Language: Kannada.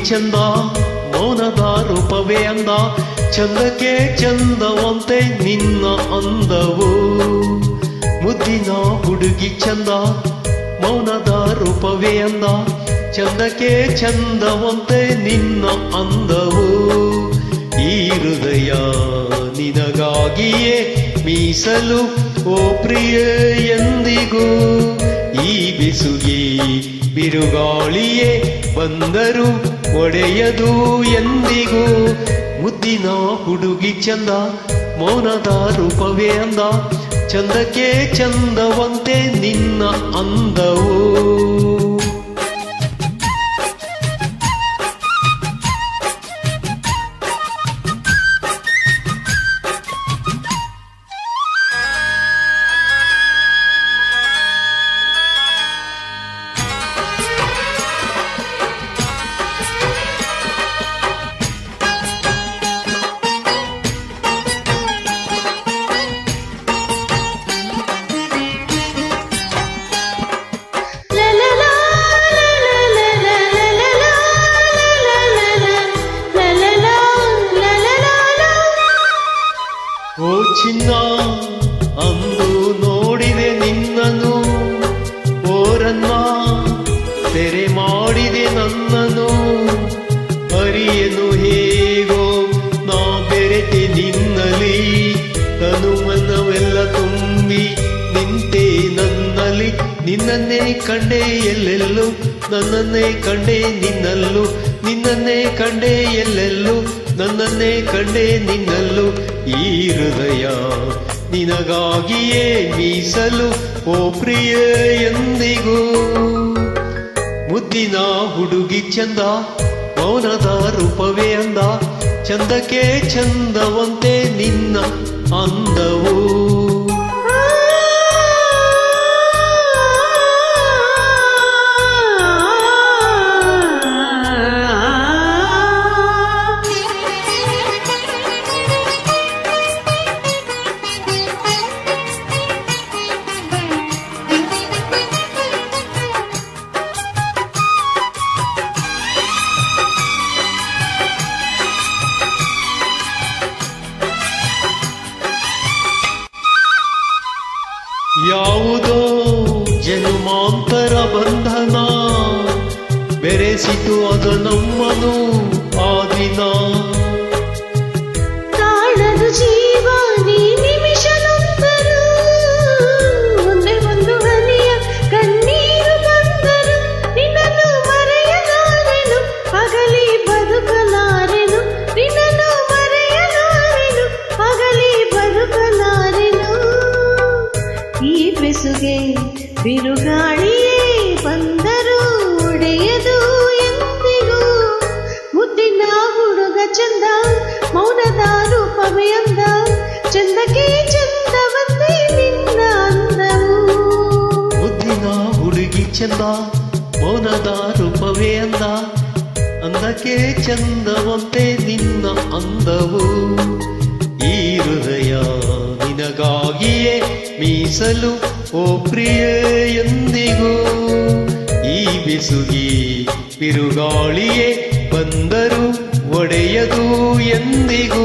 ಚಂದ ಮೌನದ ರೂಪವೇ ಅಂದ, ಚಂದಕ್ಕೆ ಚಂದವಂತೆ ನಿನ್ನ ಅಂದವು. ಮುದ್ದಿನ ಹುಡುಗಿ ಚಂದ ಮೌನದ ರೂಪವೇ ಅಂದ, ಚಂದಕ್ಕೆ ಚಂದವಂತೆ ನಿನ್ನ ಅಂದವು. ಈ ಹೃದಯ ನಿನಗಾಗಿಯೇ ಮೀಸಲು ಓ ಪ್ರಿಯ ಎಂದಿಗೂ. ಈ ಬಿಸುಗಿ ಬಿರುಗಾಳಿಯೇ ಬಂದರು ಒಡೆಯದು ಎಂದಿಗೂ. ಮುದ್ದಿನ ಹುಡುಗಿ ಚಂದ ಮೌನದ ರೂಪವೇ ಅಂದ, ಚಂದಕ್ಕೆ ಚಂದವಂತೆ ನಿನ್ನ ಅಂದವು. ಓ ಚಿನ್ನ ಅಂದು ನೋಡಿದೆ ನಿನ್ನನು, ಓರನ್ನ ತೆರೆ ಮಾಡಿದೆ ನನ್ನನು. ಹರಿಯನು ಹೇಗೋ ನಾ ಬೆರೆತೆ ನಿನ್ನಲಿ, ತನು ಮನವೆಲ್ಲ ತುಂಬಿ ನಿಂತೆ ನನ್ನಲ್ಲಿ. ನಿನ್ನನ್ನೇ ಕಂಡೆ ಎಲ್ಲೆಲ್ಲೂ, ನನ್ನನ್ನೇ ಕಂಡೆ ನಿನ್ನಲ್ಲೂ. ನಿನ್ನನ್ನೇ ಕಂಡೆ ಎಲ್ಲೆಲ್ಲೂ, ನನ್ನನ್ನೇ ಕಂಡೆ ನಿನ್ನಲ್ಲೂ. ಈ ಹೃದಯ ನಿನಗಾಗಿಯೇ ಮೀಸಲು ಓ ಪ್ರಿಯ ಎಂದಿಗೂ. ಮುದ್ದಿನ ಹುಡುಗಿ ಚಂದ ಮೌನದ ರೂಪವೇ ಅಂದ, ಚಂದಕ್ಕೆ ಚಂದವಂತೆ ನಿನ್ನ ಅಂದವು. ಯಾವುದೋ ಜನ್ಮಾಂತರ ಬಂಧನ ಬೆರೆಸಿತು ಅದ ನಮ್ಮನು ಆ ದಿನ. ಕಾಣದು ಜೀವ ನೀ ನಿಮಿಷದೊಂದರು, ಒಂದೇ ಒಂದು ಹನಿಯ ಕಣ್ಣೀರು ಬಂದರು. ನಿನ್ನನ್ನು ಮರೆಯಲಾರೆನು, ಪಗಲಿ ಬದುಕಲಾರೆನು. ನಿನ್ನನ್ನು ಮರೆಯಲಾರೆನು, ಪಗಲಿ ಬದುಕಲಾರೆನು. ಈ ಬೆಸುಗೆ ಬಿರುಗಾಳಿಯೇ ಬಂದರು ಒಡೆಯದು ಎಂದಿಗೂ. ಮುದ್ದಿನ ಹುಡುಗ ಚಂದ ಮೌನದ ರೂಪವೇ ಅಂದ, ಚಂದಕ್ಕೆ ಚಂದವಂತೆ ನಿನ್ನ ಅಂದವು. ಮುದ್ದಿನ ಹುಡುಗಿ ಚಂದ ಮೌನದ ರೂಪವೇ ಅಂದ, ಅಂದಕ್ಕೆ ಚಂದವಂತೆ ನಿನ್ನ ಅಂದವು. ಈ ಹೃದಯ ನಿನಗಾಗಿಯೇ ಮೀಸಲು ಓ ಪ್ರಿಯ ಎಂದಿಗೂ. ಈ ಬಿಸುಗಿ ಬಿರುಗಾಳಿಯೇ ಬಂದರು ಒಡೆಯದು ಎಂದಿಗೂ.